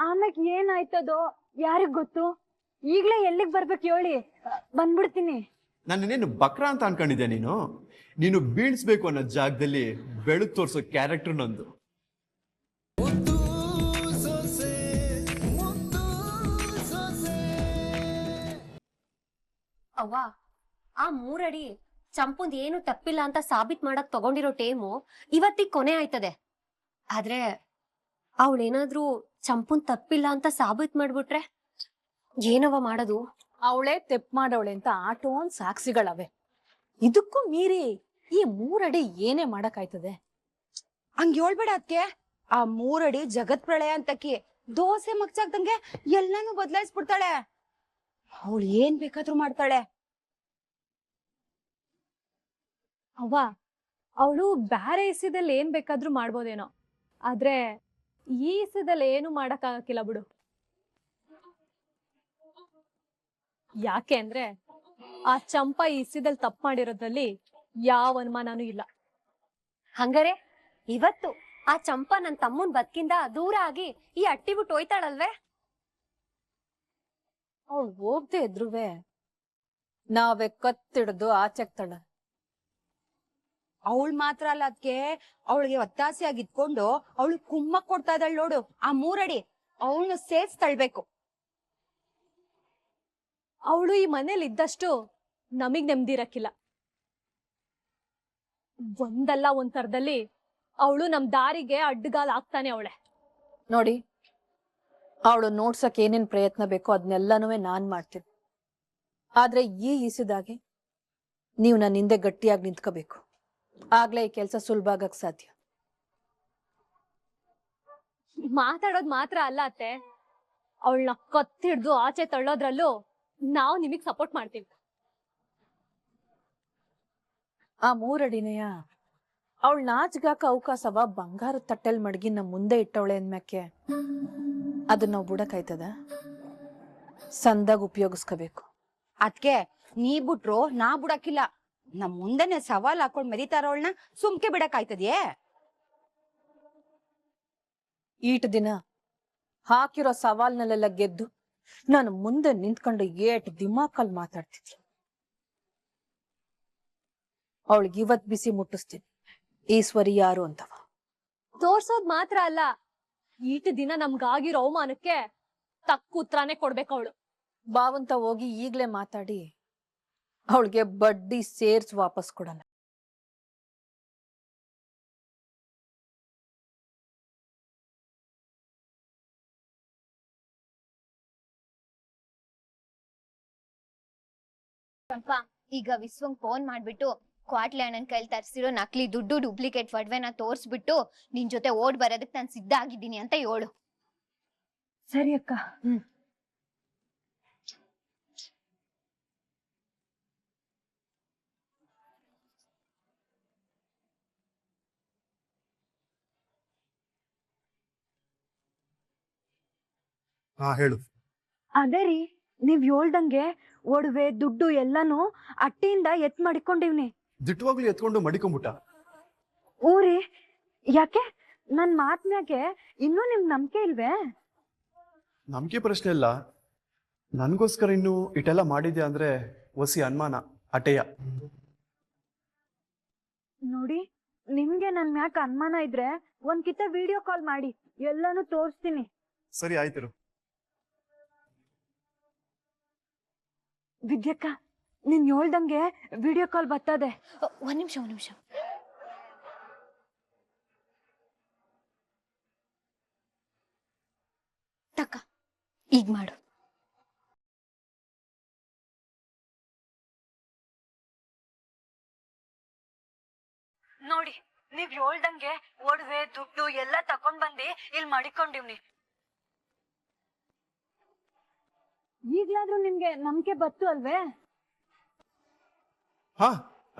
ಆಮ್ಯಾಗ ಏನಾಯ್ತದೋ ಯಾರಿಗ್ ಗೊತ್ತು. ಈಗ್ಲೇ ಎಲ್ಲಿಗ್ ಬರ್ಬೇಕು ಹೇಳಿ, ಬಂದ್ಬಿಡ್ತೀನಿ. ನಾನು ಇನ್ನೇನು ಬಕ್ರಾ ಅಂತ ಅನ್ಕೊಂಡಿದ್ದೆ. ನೀನು ಬೀಳ್ಸ್ಬೇಕು ಅನ್ನೋ ಜಾಗದಲ್ಲಿ ಬೆಳಕು ತೋರ್ಸೋ ಕ್ಯಾರೆಕ್ಟರ್ ನಂದು. ಅವ್ವ, ಆ 3 ಅಡಿ ಚಂಪುಂದ್ ಏನು ತಪ್ಪಿಲ್ಲ ಅಂತ ಸಾಬೀತ್ ಮಾಡಕ್ ತಗೊಂಡಿರೋ ಟೇಮು ಇವತ್ತಿಗೆ ಕೊನೆ ಆಯ್ತದೆ. ಆದ್ರೆ ಅವಳೇನಾದ್ರೂ ಚಂಪುನ್ ತಪ್ಪಿಲ್ಲ ಅಂತ ಸಾಬೀತ್ ಮಾಡ್ಬಿಟ್ರೆ ಏನವ ಮಾಡೋದು? ಅವಳೇ ತೆಪ್ ಮಾಡವಳೆ ಅಂತ ಆಟೋನ್ ಸಾಕ್ಷಿಗಳವೆ. ಇದಕ್ಕೂ ಮೀರಿ ಈ 3 ಅಡಿ ಏನೇ ಮಾಡಕ್ಕಾಯ್ತದೆ? ಹಂಗ ಹೇಳ್ಬೇಡ ಅದ್ಕೆ. ಆ 3 ಅಡಿ ಜಗತ್ ಪ್ರಳಯ ಅಂತಕಿ ದೋಸೆ ಮಗ್ಚಾಕ್ದಂಗೆ ಎಲ್ಲಾನು ಬದಲಾಯಿಸ್ಬಿಡ್ತಾಳೆ. ಅವಳು ಏನ್ ಬೇಕಾದ್ರೂ ಮಾಡ್ತಾಳೆ. ಅವ್ವ, ಅವಳು ಬ್ಯಾರೆ ಇಸಿದಲ್ಲಿ ಏನ್ ಬೇಕಾದ್ರೂ ಮಾಡ್ಬೋದೇನೋ, ಆದ್ರೆ ಈ ಇಸದಲ್ಲಿ ಏನು ಮಾಡಕ್ ಆಗಕ್ಕಿಲ್ಲ ಬಿಡು. ಯಾಕೆ ಅಂದ್ರೆ ಆ ಚಂಪಾ ಈ ಇಸಿದಲ್ಲಿ ತಪ್ಪು ಮಾಡಿರೋದ್ರಲ್ಲಿ ಯಾವ ಅನುಮಾನನೂ ಇಲ್ಲ. ಹಂಗಾರೆ ಇವತ್ತು ಆ ಚಂಪಾ ನನ್ ತಮ್ಮನ್ ಬದುಕಿಂದ ದೂರ ಆಗಿ ಈ ಅಟ್ಟಿ ಬಿಟ್ಟು ಹೋಯ್ತಾಳಲ್ವೇ? ಅವಳು ಹೋಗ್ದೆ ಇದ್ರುವೆ ನಾವೇ ಕತ್ತಿಡ್ದು ಆಚೆಕ್ತಾಳ. ಅವಳು ಮಾತ್ರ ಅಲ್ಲ ಅದ್ಕೆ, ಅವಳಿಗೆ ಒತ್ತಾಸೆಯಾಗಿ ಇಟ್ಕೊಂಡು ಅವಳು ಕುಮ್ಮಕ್ ಕೊಡ್ತಾ ಇದ್ದಾಳೆ ನೋಡು. ಆ 3 ಅಡಿ ಅವಳನ್ನ ಸೇರ್ಸ್ ತಳ್ಬೇಕು. ಅವಳು ಈ ಮನೇಲಿ ಇದ್ದಷ್ಟು ನಮಗ್ ನೆಮ್ಮದಿ ಇರಕ್ಕಿಲ್ಲ. ಒಂದಲ್ಲ ಒಂದ್ ತರದಲ್ಲಿ ಅವಳು ನಮ್ ದಾರಿಗೆ ಅಡ್ಡಗಾಲ್ ಆಗ್ತಾನೆ ಅವಳೆ. ನೋಡಿ, ಅವಳು ನೋಡ್ಸಕ್ ಏನೇನ್ ಪ್ರಯತ್ನ ಬೇಕೋ ಅದನ್ನೆಲ್ಲಾನು ನಾನ್ ಮಾಡ್ತೀನಿ. ಆದ್ರೆ ಈ ಇಸಿದಾಗೆ ನೀವು ನನ್ನ ಹಿಂದೆ ಗಟ್ಟಿಯಾಗಿ ನಿಂತ್ಕೋಬೇಕು. ಆಗ್ಲೇ ಈ ಕೆಲ್ಸ ಸುಲಭ ಆಗಕ್ ಸಾಧ್ಯ. ಮಾತಾಡೋದ್ ಮಾತ್ರ ಅಲ್ಲ ಅತ್ತೆ, ಅವಳನ್ನ ಕತ್ತಿಡ್ದು ಆಚೆ ತಳ್ಳೋದ್ರಲ್ಲೂ ನಾವು ನಿಮಗ್ ಸಪೋರ್ಟ್ ಮಾಡ್ತೀವಿ. ಆ 3 ಅಡಿನೆಯ ಅವಳು ನಾಚ್ಗಾಕ ಅವಕಾಶವ ಬಂಗಾರದ ತಟ್ಟೆಲ್ ಮಡಗಿ ನಮ್ಮ ಮುಂದೆ ಇಟ್ಟವಳೆ ಅಂದ್ಮ್ಯಾಕೆ ಅದನ್ನ ನಾವು ಬಿಡಕ್ಕಾಯ್ತದ? ಸಂದಾಗ ಉಪಯೋಗಿಸ್ಕೋಬೇಕು. ಅದ್ಕೆ ನೀ ಬಿಟ್ರು ನಾ ಬಿಡಕ್ಕಿಲ್ಲ. ನಮ್ ಮುಂದೆನೆ ಸವಾಲ್ ಹಾಕೊಂಡ್ ಮೆರಿತಾರವಳನ್ನ ಸುಮ್ಕೆ ಬಿಡಕ್ಕಾಯ್ತದ್ಯೇ? ಈಟ್ ದಿನ ಹಾಕಿರೋ ಸವಾಲ್ನಲ್ಲೆಲ್ಲ ಗೆದ್ದು ನಾನು ಮುಂದೆ ನಿಂತ್ಕೊಂಡು ಏಟ್ ದಿಮಾಕಲ್ ಮಾತಾಡ್ತಿದ್ಲು. ಅವಳಿಗೆ ಇವತ್ ಬಿಸಿ ಮುಟ್ಟಿಸ್ತೀನಿ ಈಶ್ವರಿ ಯಾರು ಅಂತವ. ತೋರ್ಸೋದ್ ಮಾತ್ರ ಅಲ್ಲ, ಈಟ್ ದಿನ ನಮ್ಗಾಗಿರೋ ಅವಮಾನಕ್ಕೆ ತಕ್ಕ ಉತ್ತರಾನೇ ಕೊಡ್ಬೇಕು ಅವಳು. ಬಾವಂತ ಹೋಗಿ ಈಗ್ಲೇ ಮಾತಾಡಿ ಅವಳಿಗೆ ಬಡ್ಡಿ ಸೇರ್ಸ್ ವಾಪಸ್ ಕೊಡೋಣ. ಈಗ ವಿಶ್ವಂಗ್ ಫೋನ್ ಮಾಡ್ಬಿಟ್ಟು ಕ್ವಾಟ್ಲೆ ಅಣ್ಣನ್ ಕೈಲಿ ತರಿಸಿರೋ ನಕಲಿ ದುಡ್ಡು ಡೂಪ್ಲಿಕೇಟ್ ಒಡವೆನ ತೋರ್ಸ್ಬಿಟ್ಟು ನಿನ್ ಜೊತೆ ಓಡ್ ಬರೋದಕ್ ನಾನ್ ಸಿದ್ಧ ಆಗಿದ್ದೀನಿ ಅಂತ ಹೇಳು. ಸರಿ ಅಕ್ಕ. ಹೇಳು. ಅದೇ ರೀ, ನೀವ್ ಹೇಳ್ದಂಗೆ ಒಡವೆ ದುಡ್ಡು ಎಲ್ಲಾನು ಅಟ್ಟಿಯಿಂದ ಎತ್ ಮಾಡಿಕೊಂಡಿವ್ನಿ. ದಿಟ್ಟವಾಗ್ಲೂ ಎತ್ಕೊಂಡು ಮಡಿಕೊಂಬಿಟ್ಟ. ಊರಿ, ಯಾಕೆ ನನ್ ಮಾತ್ಮ್ಯಾಗೆ ಇನ್ನೂ ನಿಮ್ ನಂಬಿಕೆ ಇಲ್ವೇ? ನಂಬಿಕೆ ಪ್ರಶ್ನೆ ಇಲ್ಲ, ನನ್ಗೋಸ್ಕರ ಇನ್ನು ಇಟ್ಟೆಲ್ಲ ಮಾಡಿದ್ಯಾ ಅಂದ್ರೆ ಒಸಿ ಅನುಮಾನ ಅಟೆಯ. ನೋಡಿ, ನಿಮ್ಗೆ ನನ್ ಮ್ಯಾಕ ಅನುಮಾನ ಇದ್ರೆ ಒಂದ್ ಕಿತ್ತ ವಿಡಿಯೋ ಕಾಲ್ ಮಾಡಿ ಎಲ್ಲಾನು ತೋರಿಸ್ತೀನಿ. ಸರಿ ಆಯ್ತಿರು. ವಿದ್ಯಕ್ಕ, ನೀನ್ ಹೇಳ್ದಂಗೆ ವಿಡಿಯೋ ಕಾಲ್ ಬರ್ತದೆ. ಒಂದ್ ನಿಮಿಷ ತಕ್ಕ, ಈಗ ಮಾಡು. ನೋಡಿ, ನೀವ್ ಹೇಳ್ದಂಗೆ ಒಡವೆ ದುಡ್ಡು ಎಲ್ಲ ತಕೊಂಡ್ ಬಂದಿ ಇಲ್ಲಿ ಮಡಿಕೊಂಡಿವ್ನಿ. ಈಗ್ಲಾದ್ರೂ ನಿಮ್ಗೆ ನಂಬಿಕೆ ಬತ್ತು ಅಲ್ವೇ? ಹಾ,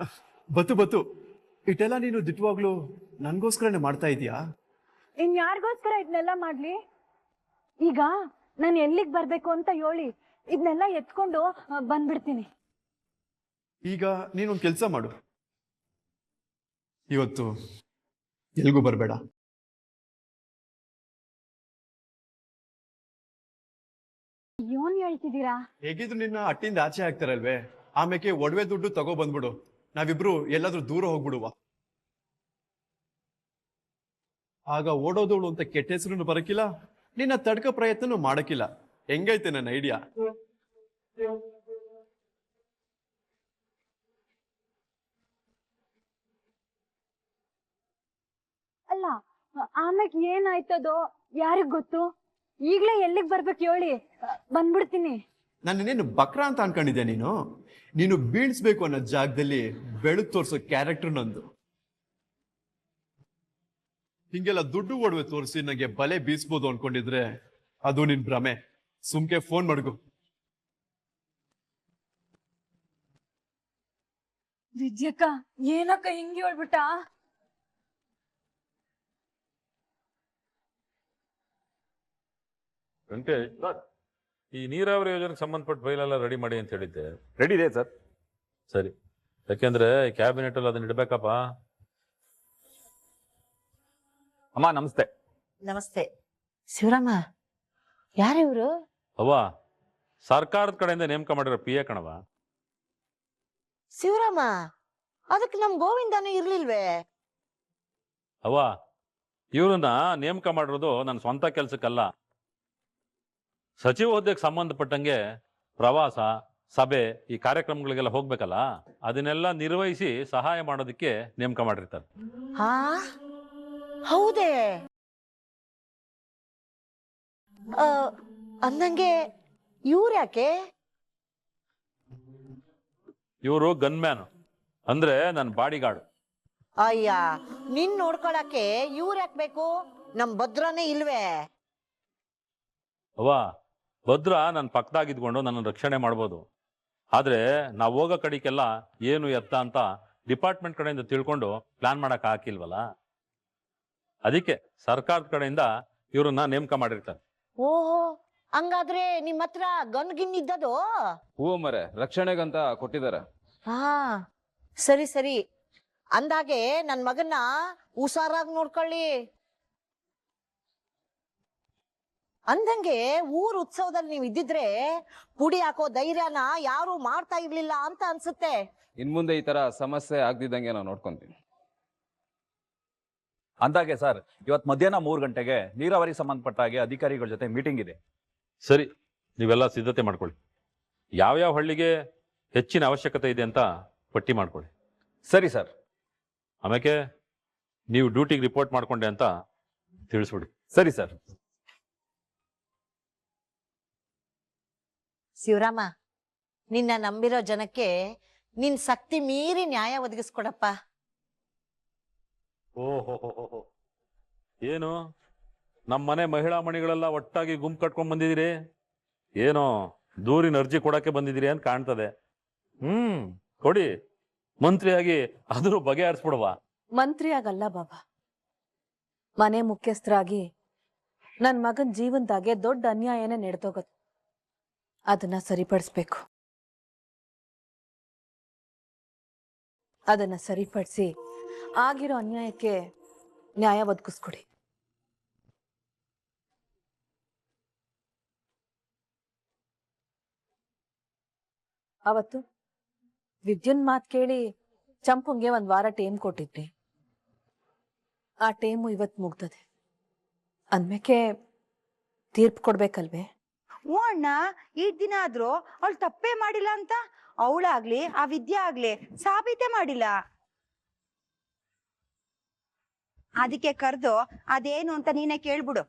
ಬತ್ತು. ಇಟ್ಟೆಲ್ಲ ನೀನು ದಿಟ್ಟವಾಗ್ಲೂ ನನ್ಗೋಸ್ಕರನೇ ಮಾಡ್ತಾ ಇದೀಯಾ? ಇನ್ ಯಾರಿಗೋಸ್ಕರ ಇದನ್ನೆಲ್ಲ ಮಾಡ್ಲಿ? ಈಗ ನಾನು ಎಲ್ಲಿಗ್ ಬರ್ಬೇಕು ಅಂತ ಹೇಳಿ ಇದನ್ನೆಲ್ಲ ಎತ್ಕೊಂಡು ಬಂದ್ಬಿಡ್ತೀನಿ. ಈಗ ನೀನೊಂದು ಕೆಲಸ ಮಾಡು, ಇವತ್ತು ಎಲ್ಗೂ ಬರಬೇಡ. ಹೇಳ್ತಿದ್ದೀರಾ? ಹೇಗಿದ್ರು ನಿನ್ನ ಅಟ್ಟಿಂದ ಆಚೆ ಹಾಕ್ತಾರಲ್ವೇ, ಆಮೇಲೆ ಒಡವೆ ದುಡ್ಡು ತಗೋ ಬಂದ್ಬಿಡು, ನಾವಿಬ್ರು ಎಲ್ಲಾದ್ರೂ ದೂರ ಹೋಗ್ಬಿಡುವ. ಆಗ ಓಡೋದೋಳು ಅಂತ ಕೆಟ್ಟ ಹೆಸರು ಬರಕಿಲ್ಲ, ನಿನ್ನ ತಡ್ಕ ಪ್ರಯತ್ನನೂ ಮಾಡಕ್ಕಿಲ್ಲ. ಹೆಂಗೈತೆ ನನ್ನ ಐಡಿಯಾ? ಅಲ್ಲ, ಆಮ್ಯಾಗ ಏನಾಯ್ತದೋ ಯಾರಿಗ್ ಗೊತ್ತು? ಈಗ್ಲೇ ಎಲ್ಲಿಗ್ ಬರ್ಬೇಕು ಹೇಳಿ, ಬಂದ್ಬಿಡ್ತೀನಿ. ನನ್ನೇನು ಬಕ್ರ ಅಂತ ಅನ್ಕೊಂಡಿದ್ಯಾ ನೀನು? ನೀನು ಬೀಳ್ಸ್ಬೇಕು ಅನ್ನೋ ಜಾಗದಲ್ಲಿ ಬೆಳಕು ತೋರ್ಸೋ ಕ್ಯಾರೆಕ್ಟರ್ ನಂದು. ಹಿಂಗೆಲ್ಲ ದುಡ್ಡು ಒಡವೆ ತೋರಿಸಿ ನನಗೆ ಬಲೆ ಬೀಸ್ಬೋದು ಅನ್ಕೊಂಡಿದ್ರೆ ಅದು ನಿನ್ ಭ್ರಮೆ. ಸುಮ್ಕೆ ಫೋನ್ ಮಾಡ್ಕೊ. ವಿದ್ಯಕ್ಕ, ಏನಕ್ಕ ಹಿಂಗೆ ಹೇಳ್ಬಿಟ್ಟ? ವೆಂಕಟೇಶ್, ಈ ನೀರಾವರಿ ಯೋಜನೆಗೆ ಸಂಬಂಧಪಟ್ಟ ಫೈಲೆಲ್ಲ ರೆಡಿ ಮಾಡಿ ಅಂತ ಹೇಳಿದ್ದೆ. ರೆಡಿ ಇದೆ ಸರ್. ಸರಿ, ಯಾಕೆಂದ್ರೆ ಕ್ಯಾಬಿನೆಟ್ ಅಲ್ಲಿ ಅದನ್ನ ಇಡ್ಬೇಕಪ್ಪ. ಅಮ್ಮ ನಮಸ್ತೆ. ನಮಸ್ತೆ. ಶಿವರಾಮ, ಯಾರಿವ್ರು? ಅವ್ವ, ಸರ್ಕಾರದ ಕಡೆಯಿಂದ ನೇಮಕ ಮಾಡಿರೋ PA ಕಣವ. ಶಿವರಾಮ, ಅದಕ್ಕೆ ನಮ್ ಗೋವಿಂದನೂ ಇರ್ಲಿಲ್ವೇ? ಅವ್ವ, ಇವ್ರನ್ನ ನೇಮಕ ಮಾಡಿರೋದು ನನ್ನ ಸ್ವಂತ ಕೆಲ್ಸಕ್ಕಲ್ಲ. ಸಚಿವ ಹುದ್ದೆಗೆ ಸಂಬಂಧಪಟ್ಟಂಗೆ ಪ್ರವಾಸ, ಸಭೆ, ಈ ಕಾರ್ಯಕ್ರಮಗಳಿಗೆಲ್ಲ ಹೋಗ್ಬೇಕಲ್ಲ, ಅದನ್ನೆಲ್ಲ ನಿರ್ವಹಿಸಿ ಸಹಾಯ ಮಾಡೋದಕ್ಕೆ ನೇಮಕ ಮಾಡಿರ್ತಾರೆ. ಹಾ, ಹೌದೇ? ಅಂದಂಗೆ ಇವ್ರು ಯಾಕೆ? ಇವರು ಗನ್ಮ್ಯಾನ್, ಅಂದ್ರೆ ನನ್ನ ಬಾಡಿಗಾರ್ಡ್. ಅಯ್ಯ, ನಿನ್ ನೋಡ್ಕೊಳಕ್ಕೆ ಇವ್ರು ಯಾಕೆ ಬೇಕು? ನಮ್ ಭದ್ರನೇ ಇಲ್ವೇ? ಅವ್ವ, ಭದ್ರ ನನ್ನ ಪಕ್ಕದಾಗಿದ್ಕೊಂಡು ನನ್ನ ರಕ್ಷಣೆ ಮಾಡ್ಬೋದು. ಆದ್ರೆ ನಾವು ಹೋಗೋ ಕಡೆಗೆಲ್ಲ ಏನು ಎತ್ತ ಅಂತ ಡಿಪಾರ್ಟ್ಮೆಂಟ್ ಕಡೆಯಿಂದ ತಿಳ್ಕೊಂಡು ಪ್ಲಾನ್ ಮಾಡಕ್ ಹಾಕಿಲ್ವಲ್ಲ, ಅದಕ್ಕೆ ಸರ್ಕಾರದ ಕಡೆಯಿಂದ ಇವ್ರನ್ನ ನೇಮಕ ಮಾಡಿರ್ತಾರೆ. ಓಹೋ, ಹಂಗಾದ್ರೆ ನಿಮ್ ಹತ್ರ ಗನ್ ಗಿನ್ ಇದ್ದದು? ಹೂ ಮರೆ, ರಕ್ಷಣೆಗಂತ ಕೊಟ್ಟಿದ್ದಾರೆ. ಹಾ, ಸರಿ ಸರಿ. ಅಂದಾಗೆ ನನ್ ಮಗನ್ನ ಹುಷಾರಾಗಿ ನೋಡ್ಕೊಳ್ಳಿ. ಅಂದಂಗೆ ಊರ್ ಉತ್ಸವದಲ್ಲಿ ನೀವ್ ಇದ್ದಿದ್ರೆ ಪುಡಿ ಹಾಕೋ ಧೈರ್ಯನ ಯಾರು ಮಾಡ್ತಾ ಇರ್ಲಿಲ್ಲ ಅಂತ ಅನ್ಸುತ್ತೆ. ಇನ್ ಮುಂದೆ ಈ ತರ ಸಮಸ್ಯೆ ಆಗ್ದಿದ್ದಂಗೆ ನಾವು ನೋಡ್ಕೊಂತೀವಿ. ಅಂದಾಗೆ ಸರ್, ಇವತ್ತು ಮಧ್ಯಾಹ್ನ 3 ಗಂಟೆಗೆ ನೀರಾವರಿ ಸಂಬಂಧಪಟ್ಟ ಹಾಗೆ ಅಧಿಕಾರಿಗಳ ಜೊತೆ ಮೀಟಿಂಗ್ ಇದೆ. ಸರಿ, ನೀವೆಲ್ಲ ಸಿದ್ಧತೆ ಮಾಡ್ಕೊಳ್ಳಿ. ಯಾವ್ಯಾವ ಹಳ್ಳಿಗೆ ಹೆಚ್ಚಿನ ಅವಶ್ಯಕತೆ ಇದೆ ಅಂತ ಪಟ್ಟಿ ಮಾಡ್ಕೊಳ್ಳಿ. ಸರಿ ಸರ್. ಆಮೇಲೆ ನೀವು ಡ್ಯೂಟಿಗೆ ರಿಪೋರ್ಟ್ ಮಾಡ್ಕೊಂಡೆ ಅಂತ ತಿಳಿಸ್ಬಿಡಿ. ಸರಿ ಸರ್. ಶಿವರಾಮ, ನಿನ್ನ ನಂಬಿರೋ ಜನಕ್ಕೆ ನಿನ್ ಶಕ್ತಿ ಮೀರಿ ನ್ಯಾಯ ಒದಗಿಸ್ಕೊಡಪ್ಪ. ಓಹೋ, ಏನು ನಮ್ಮನೆ ಮಹಿಳಾ ಮಣಿಗಳೆಲ್ಲ ಒಟ್ಟಾಗಿ ಗುಂಪು ಕಟ್ಕೊಂಡ್ ಬಂದಿದ್ದೀರಿ? ಏನೋ ದೂರಿನ ಅರ್ಜಿ ಕೊಡಕ್ಕೆ ಬಂದಿದ್ದೀರಿ ಅಂತ ಕಾಣ್ತದೆ. ಕೊಡಿ, ಮಂತ್ರಿಯಾಗಿ ಅದ್ರ ಬಗೆಹರಿಸ್ಬಿಡುವ. ಮಂತ್ರಿ ಆಗಲ್ಲ ಬಾಬಾ, ಮನೆ ಮುಖ್ಯಸ್ಥರಾಗಿ ನನ್ ಮಗನ್ ಜೀವನದಾಗೆ ದೊಡ್ಡ ಅನ್ಯಾಯನೇ ನಡೆದೋಗದು. ಅದನ್ನ ಸರಿಪಡಿಸ್ಬೇಕು. ಅದನ್ನ ಸರಿಪಡಿಸಿ ಆಗಿರೋ ಅನ್ಯಾಯಕ್ಕೆ ನ್ಯಾಯ ಒದಗಿಸ್ಕೊಡಿ. ಅವತ್ತು ವಿದ್ಯುನ್ ಮಾತ್ ಕೇಳಿ ಚಂಪುಂಗೆ 1 ವಾರ ಟೈಮ್ ಕೊಟ್ಟಿದ್ರಿ. ಆ ಟೈಮು ಇವತ್ ಮುಗ್ದದೆ. ಅಂದ್ಮೇಕೆ ತೀರ್ಪು ಕೊಡ್ಬೇಕಲ್ವೇ? ಹ್ಞೂ ಅಣ್ಣ, ಈ ದಿನ ಆದ್ರೂ ಅವಳು ತಪ್ಪೇ ಮಾಡಿಲ್ಲ ಅಂತ ಅವಳಾಗ್ಲಿ ಆ ವಿದ್ಯೆ ಆಗ್ಲಿ ಸಾಬೀತೆ ಮಾಡಿಲ್ಲ. ಅದಕ್ಕೆ ಕರೆದು ಅದೇನು ಅಂತ ನೀನೇ ಕೇಳ್ಬಿಡು.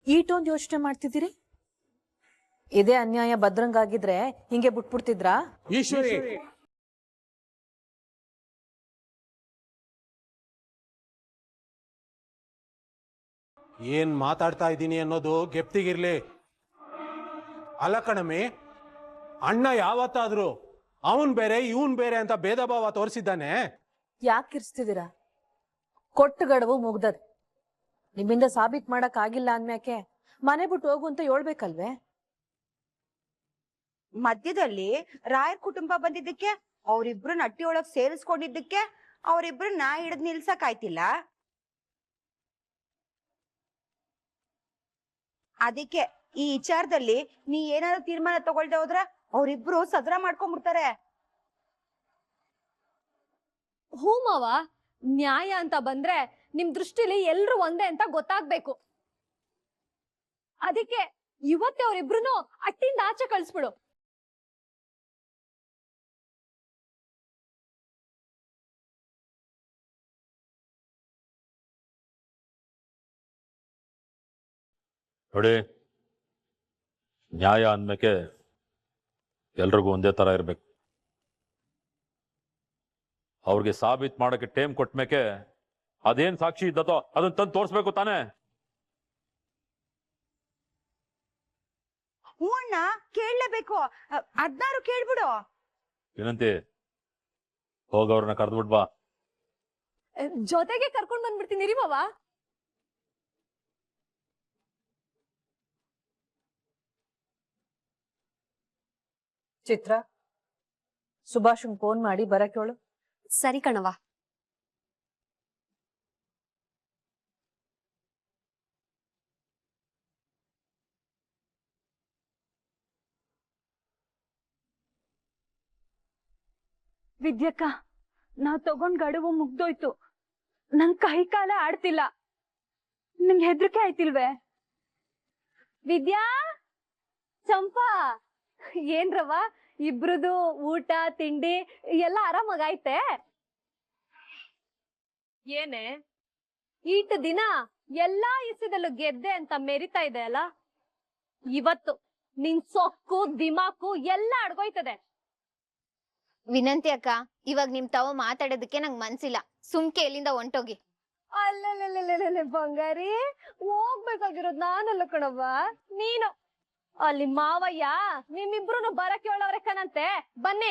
ಈಟೊಂದು ಯೋಚನೆ ಮಾಡ್ತಿದ್ದೀರಿ? ಇದೇ ಅನ್ಯಾಯ ಭದ್ರಂಗಾಗಿದ್ರೆ ಹಿಂಗೆ ಬಿಟ್ಬಿಡ್ತಿದ್ರಾ? ಈಶ್ವರಿ, ಏನ್ ಮಾತಾಡ್ತಾ ಇದ್ದೀನಿ ಅನ್ನೋದು ಗೆಪ್ತಿಗಿರ್ಲಿ. ಅಲ್ಲ ಕಣಮಿ, ಅಣ್ಣ ಯಾವತ್ತಾದ್ರೂ ಅವನ್ ಬೇರೆ ಇವನ್ ಬೇರೆ ಅಂತ ಭೇದ ಭಾವ ತೋರಿಸಿದ್ದಾನೆ? ಯಾಕೆ ಕಿರ್ಸ್ತಿದ್ದೀರಾ? ಕೊಟ್ಟು ಗಡುವು ಮುಗ್ದದ್. ನಿಮ್ಮಿಂದ ಸಾಬೀತ್ ಮಾಡಕ್ ಆಗಿಲ್ಲ ಅಂದ್ಮ್ಯಾಕೆ ಮನೆ ಬಿಟ್ಟು ಹೋಗು ಅಂತ ಹೇಳ್ಬೇಕಲ್ವೇ? ಮಧ್ಯದಲ್ಲಿ ರಾಯರ್ ಕುಟುಂಬ ಬಂದಿದ್ದಕ್ಕೆ, ಅವ್ರಿಬ್ರನ್ನ ಅಟ್ಟಿ ಒಳಗ್ ಸೇರಿಸ್ಕೊಂಡಿದ್ದಕ್ಕೆ ಅವ್ರಿಬ್ರನ್ನ ಹಿಡಿದ್ ನಿಲ್ಸಕ್ ಆಯ್ತಿಲ್ಲ. ಅದಕ್ಕೆ ಈ ವಿಚಾರದಲ್ಲಿ ನೀ ಏನಾದ್ರು ತೀರ್ಮಾನ ತಗೊಳ್ದೆ ಹೋದ್ರ ಅವ್ರಿಬ್ರು ಸದ್ರ ಮಾಡ್ಕೊಂಡ್ಬಿಡ್ತಾರೆ. ಹೂ ಮಾವ, ನ್ಯಾಯ ಅಂತ ಬಂದ್ರೆ ನಿಮ್ ದೃಷ್ಟಿಲಿ ಎಲ್ರು ಒಂದೇ ಅಂತ ಗೊತ್ತಾಗ್ಬೇಕು. ಅದಕ್ಕೆ ಇವತ್ತೇ ಅವ್ರಿಬ್ರುನು ಅಟ್ಟಿಂದ ಆಚೆ ಕಳ್ಸ್ಬಿಡು. ನೋಡಿ, ನ್ಯಾಯ ಅಂದ್ಮೇಲೆ ಎಲ್ರಿಗೂ ಒಂದೇ ತರ ಇರ್ಬೇಕು. ಅವ್ರಿಗೆ ಸಾಬೀತ್ ಮಾಡಕ್ಕೆ ಟೈಮ್ ಕೊಟ್ಮೇಕೆ ಅದೇನ್ ಸಾಕ್ಷಿ ಇದ್ದತೋ ಅದನ್ನ ತಂದು ತೋರಿಸ್ಬೇಕು ತಾನೇ. ಹ್ಞೂ ಅಣ್ಣ, ಕೇಳಲೇಬೇಕು. ಅದ್ನಾರು ಕೇಳ್ಬಿಡು. ಏನಂತೆ, ಹೋಗವ್ರನ್ನ ಕರೆದ್ಬಿಟ್ ಬಾ. ಜೊತೆಗೆ ಕರ್ಕೊಂಡ್ ಬಂದ್ಬಿಡ್ತೀನಿ ರೀ ಮಾವ. ಚಿತ್ರ, ಸುಭಾಷಂಗ್ ಫೋನ್ ಮಾಡಿ ಬರಕ್ ಹೇಳು. ಸರಿ ಕಣವ. ವಿದ್ಯಕ್ಕ, ನಾವ್ ತಗೊಂಡ್ ಗಡುವು ಮುಗ್ದೋಯ್ತು. ನಂಗ್ ಕೈ ಕಾಲ ಆಡ್ತಿಲ್ಲ. ನಂಗೆ ಹೆದರಿಕೆ ಆಯ್ತಿಲ್ವೇ? ವಿದ್ಯಾ, ಚಂಪಾ, ಏನ್ರವ ಇಬ್ರದು ಊಟ ತಿಂಡಿ ಎಲ್ಲ ಆರಾಮಾಗೈತೆ? ಏನೇ ಈಟ್ ದಿನ ಎಲ್ಲಾ ಇಸದಲ್ಲೂ ಗೆದ್ದೆ ಅಂತ ಮೆರಿತಾ ಇದೆ ಅಲ್ಲ, ಇವತ್ತು ನಿನ್ ಸೊಕ್ಕು ದಿಮಾಕು ಎಲ್ಲ ಅಡ್ಗೋಯ್ತದೆ. ವಿನಂತಿ ಅಕ್ಕ, ಇವಾಗ ನಿಮ್ ತಾವು ಮಾತಾಡೋದಕ್ಕೆ ನಂಗ್ ಮನ್ಸಿಲ್ಲ. ಸುಮ್ಕೆ ಎಲ್ಲಿಂದ ಹೊಂಟೋಗಿ. ಅಲ್ಲೇ ಬಂಗಾರಿ, ಹೋಗ್ಬೇಕಾಗಿರೋದ್ ನಾನಲ್ಲ ಕಣವ್ವ, ನೀನು. ಅಲ್ಲಿ ಮಾವಯ್ಯ ನಿಮ್ಮಿಬ್ರು ಬರಕ್ ಹೇಳೋರೆ ಕಣಂತೆ. ಬನ್ನಿ.